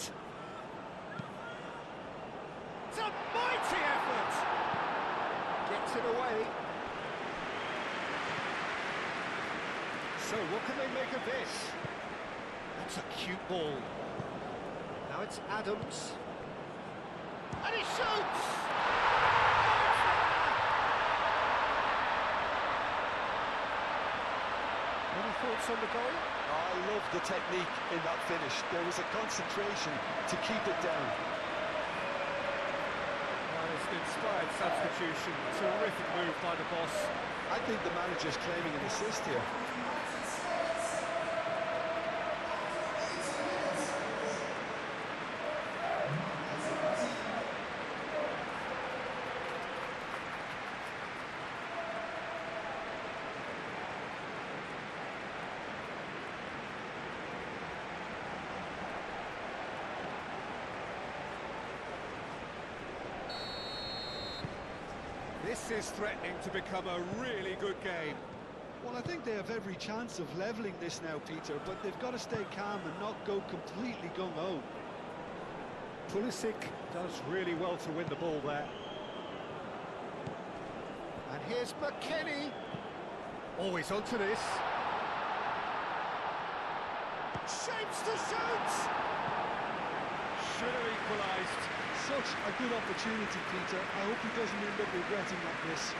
It's a mighty effort! Gets it away. So what can they make of this? That's a cute ball. Now it's Adams. And he shoots! Any thoughts on the goal? I love the technique in that finish. There was a concentration to keep it down. Well, it's an inspired substitution. Terrific move by the boss. I think the manager's claiming an assist here. This is threatening to become a really good game. Well, I think they have every chance of levelling this now, Peter, but they've got to stay calm and not go completely gung-ho. Pulisic does really well to win the ball there. And here's McKennie. Always onto this. Shapes to shoot! Should have equalised. Such a good opportunity, Peter. I hope he doesn't end up regretting like this.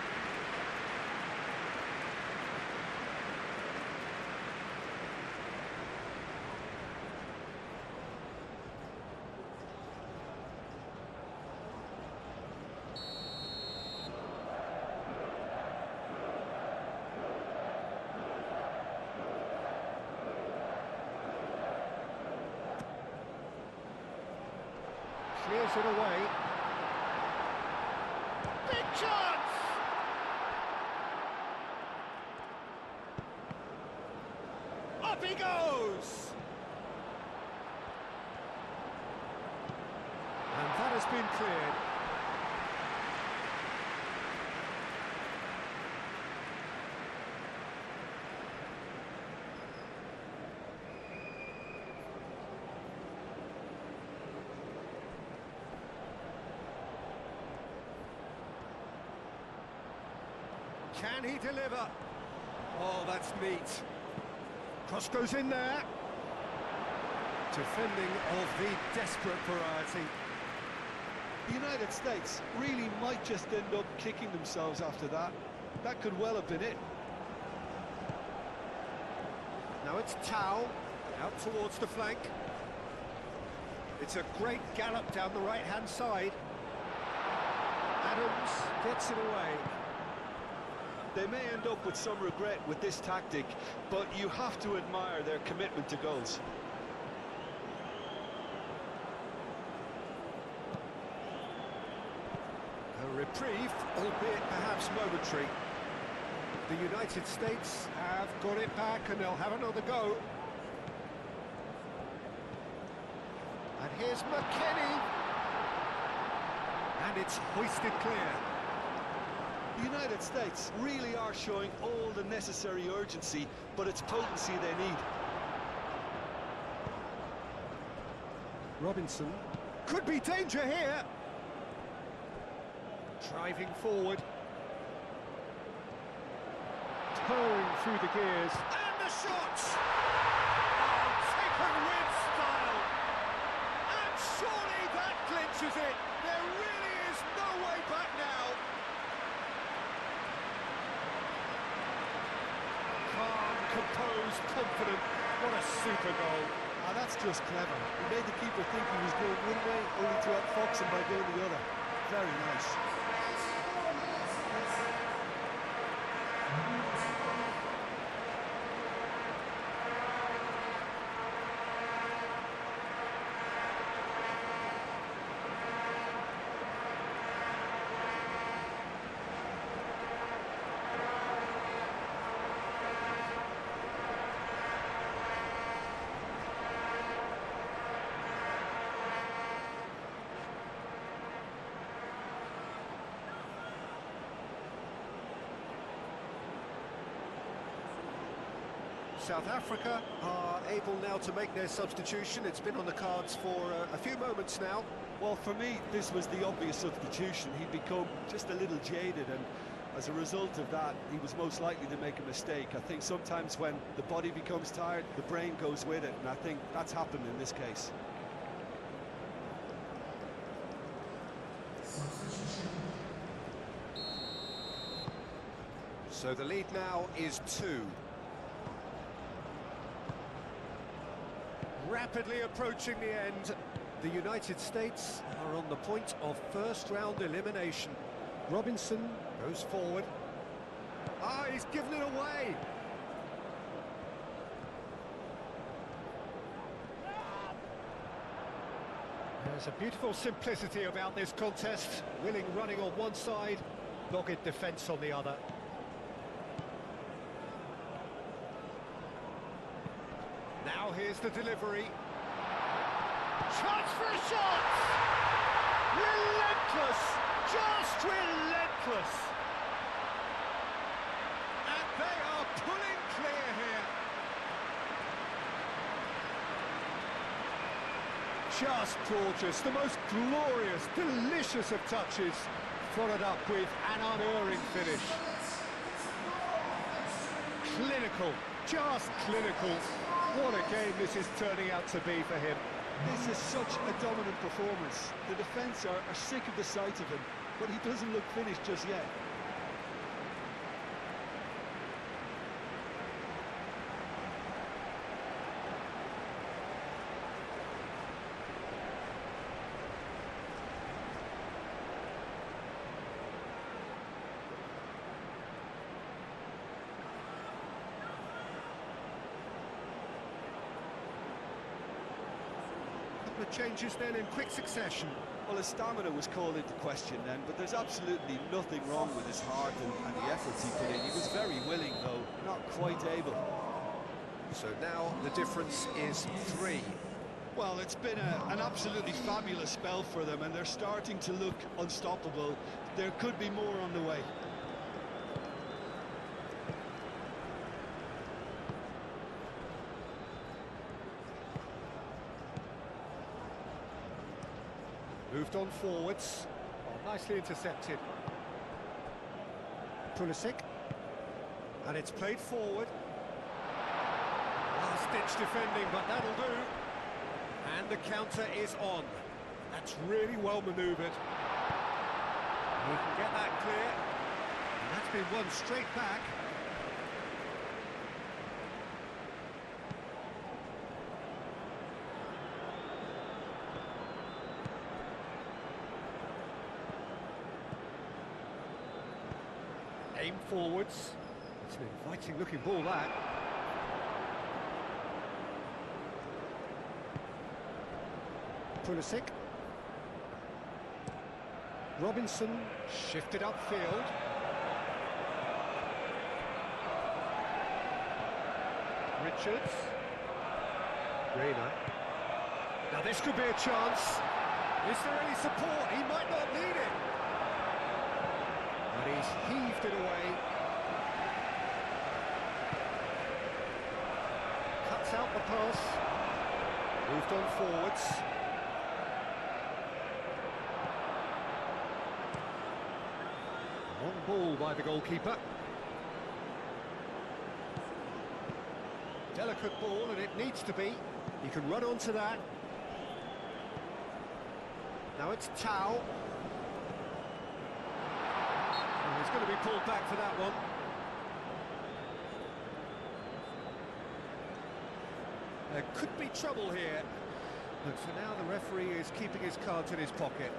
Clears it away. Big chance! Up he goes! And that has been cleared. Can he deliver? Oh, that's neat. Cross goes in there. Defending of the desperate variety. The United States really might just end up kicking themselves after that. That could well have been it. Now it's Tau, out towards the flank. It's a great gallop down the right-hand side. Adams gets it away. They may end up with some regret with this tactic, but you have to admire their commitment to goals. reprieve, albeit perhaps momentary. The United States have got it back and they'll have another go. And here's McKennie. And it's hoisted clear. The United States really are showing all the necessary urgency, but it's potency they need. Robinson. Could be danger here. Driving forward. Towing through the gears. And the shot! Oh, taken with style. And surely that clinches it. There really is no way back now. Calm, composed, confident. What a super goal. Ah, that's just clever. He made the keeper think he was going one way, only to outfox him by going the other. Very nice. South Africa are able now to make their substitution. It's been on the cards for a few moments now. Well, for me, this was the obvious substitution. He'd become just a little jaded, and as a result of that, he was most likely to make a mistake. I think sometimes when the body becomes tired, the brain goes with it, and I think that's happened in this case. So the lead now is 2. Rapidly approaching the end. The United States are on the point of first-round elimination. Robinson goes forward. Ah, he's given it away. There's a beautiful simplicity about this contest. Willing running on one side, dogged defence on the other. Now here's the delivery. Chance for a shot! Relentless! Just relentless! And they are pulling clear here. Just gorgeous, the most glorious, delicious of touches, followed up with an unerring finish. Clinical, just clinical. What a game this is turning out to be for him. This is such a dominant performance. The defence are sick of the sight of him, but he doesn't look finished just yet. The changes then in quick succession. Well, his stamina was called into question then, but there's absolutely nothing wrong with his heart and the efforts he put in. He was very willing, though, not quite able. So now the difference is 3. Well, it's been an absolutely fabulous spell for them, and they're starting to look unstoppable. There could be more on the way. Moved on forwards. Oh, nicely intercepted. Pulisic. And it's played forward. Last-ditch defending, but that'll do. And the counter is on. That's really well manoeuvred. We can get that clear. And that's been won straight back. Aim forwards. It's an inviting looking ball, that. Pulisic. Robinson shifted upfield. Richards. Reina. Now this could be a chance. Is there any support? He might not need it. But he's heaved it away. Cuts out the pass. Moved on forwards. On ball by the goalkeeper. Delicate ball, and it needs to be. He can run onto that. Now it's Tau. And he's going to be pulled back for that one. There could be trouble here. But for now, the referee is keeping his cards in his pocket.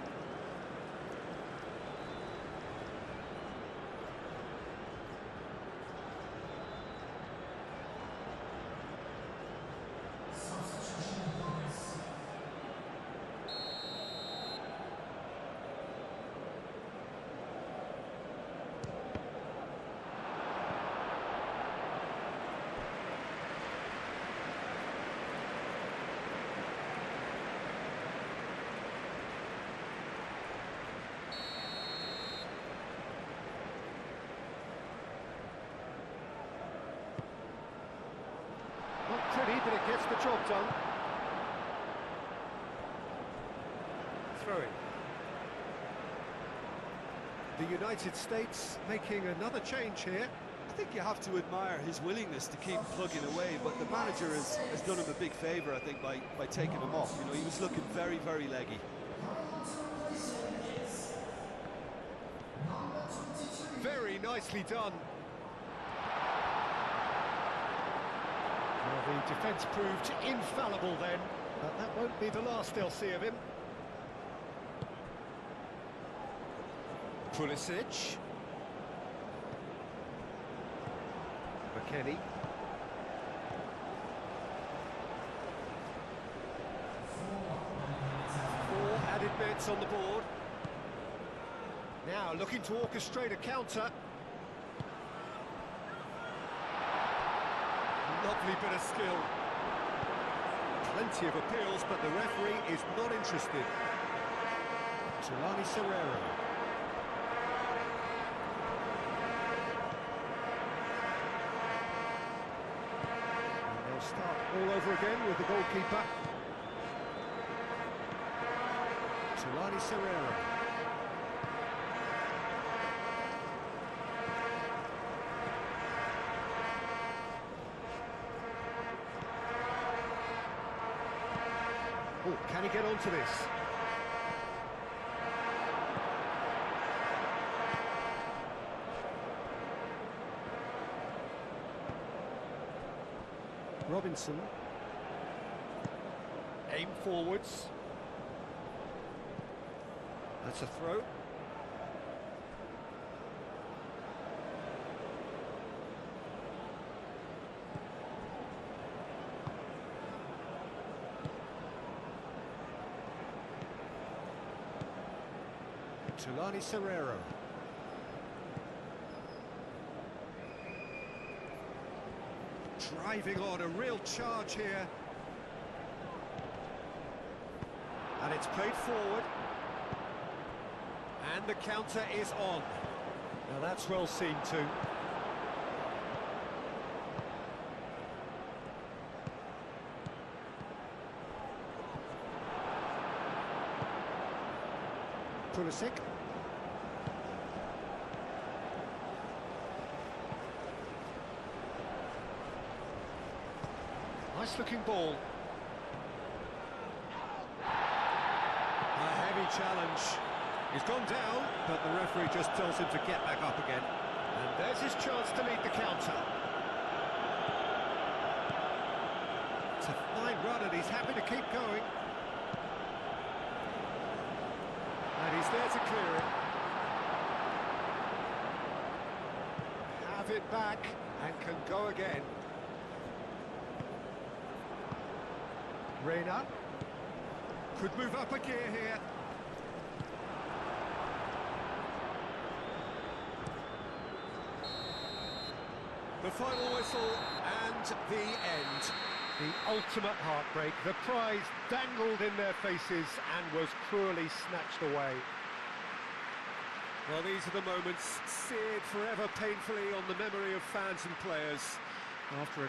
Not pretty, but it gets the job done. Throw it. The United States making another change here. I think you have to admire his willingness to keep plugging away, but the manager has done him a big favour, I think, by taking him off. You know, he was looking very, very leggy. Very nicely done. Well, the defence proved infallible then, but that won't be the last they'll see of him. Pulisic. McKennie. 4 added minutes on the board. Now looking to orchestrate a counter. Lovely bit of skill. Plenty of appeals, but the referee is not interested. Tulani Serrero. And they'll start all over again with the goalkeeper. Tulani Serrero. Oh, can he get onto this? Robinson. Aim forwards. That's a throw. Tulani Serrero. Driving on, a real charge here. And it's played forward. And the counter is on. Now that's well seen too. Pulisic. Nice looking ball. A heavy challenge. He's gone down, but the referee just tells him to get back up again. And there's his chance to lead the counter. It's a fine run and he's happy to keep going. And he's there to clear it. Have it back and can go again. Reina could move up a gear here. final whistle and the end. The ultimate heartbreak, the prize dangled in their faces and was cruelly snatched away. Well, these are the moments seared forever painfully on the memory of fans and players after a